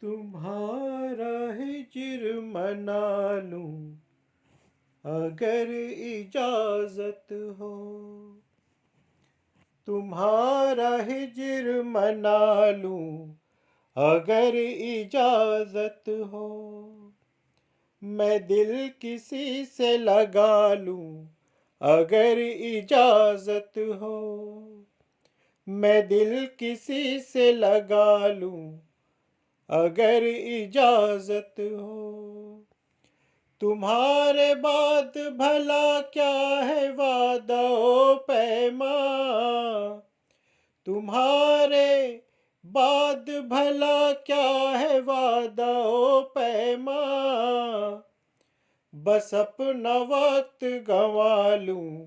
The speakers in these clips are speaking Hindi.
तुम्हारा हिज्र मना लूं अगर इजाजत हो। तुम्हारा हिज्र मना लूं अगर इजाजत हो। मैं दिल किसी से लगा लूं अगर इजाजत हो। मैं दिल किसी से लगा लूं अगर इजाजत हो। तुम्हारे बाद भला क्या है वादा ओ पैमा। तुम्हारे बाद भला क्या है वादा ओ पैमा। बस अपना वक्त गंवा लूं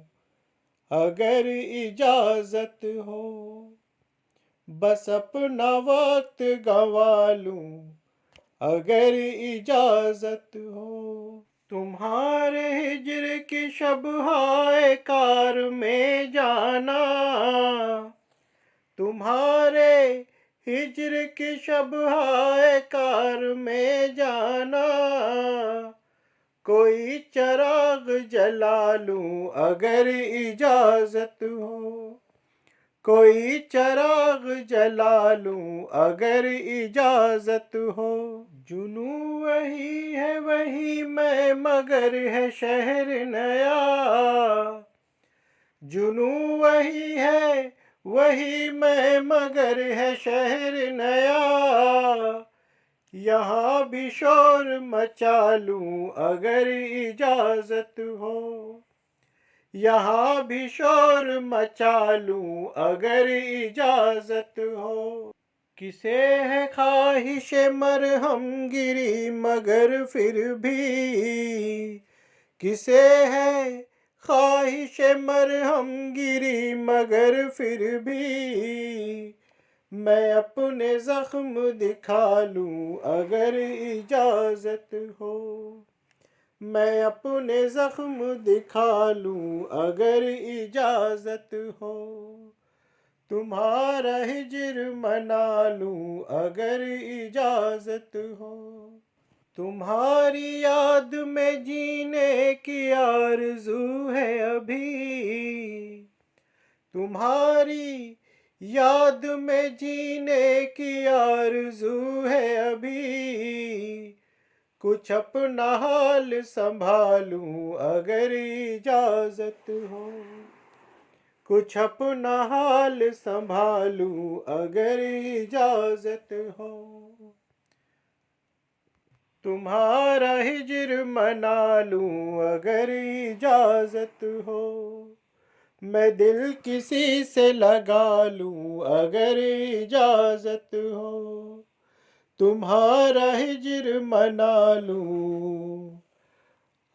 अगर इजाजत हो। बस अपना वक्त गंवा लूं अगर इजाजत हो। तुम्हारे हिज्र की शबहाए कार में जाना। तुम्हारे हिज्र की शबहाए कार में जाना। कोई चराग जला लूं अगर इजाजत हो। कोई चराग जला लूं अगर इजाजत हो। जुनू वही है वही मैं मगर है शहर नया। जुनू वही है वही मैं मगर है शहर नया। यहाँ भी शोर मचा लूं अगर इजाजत हो। यहाँ भी शोर मचा लूं अगर इजाजत हो। किसे है ख्वाहिश मरहम गिरी मगर फिर भी। किसे है ख्वाहिश मरहम गिरी मगर फिर भी। मैं अपने जख्म दिखा लूं अगर इजाजत हो। मैं अपने जख्म दिखा लूं अगर इजाजत हो। तुम्हारा हिज्र मना लूं अगर इजाजत हो। तुम्हारी याद में जीने की आरज़ू है अभी। तुम्हारी याद में जीने की आरज़ू है अभी। कुछ अपना हाल संभालूं अगर इजाजत हो। कुछ अपना हाल संभालूं अगर इजाजत हो। तुम्हारा हिज्र मना लूं अगर इजाजत हो। मैं दिल किसी से लगा लूं अगर इजाजत हो। तुम्हारा हिज्र मना लूं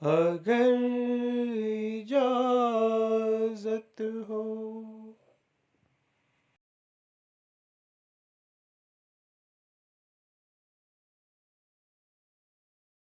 अगर इजाजत हो।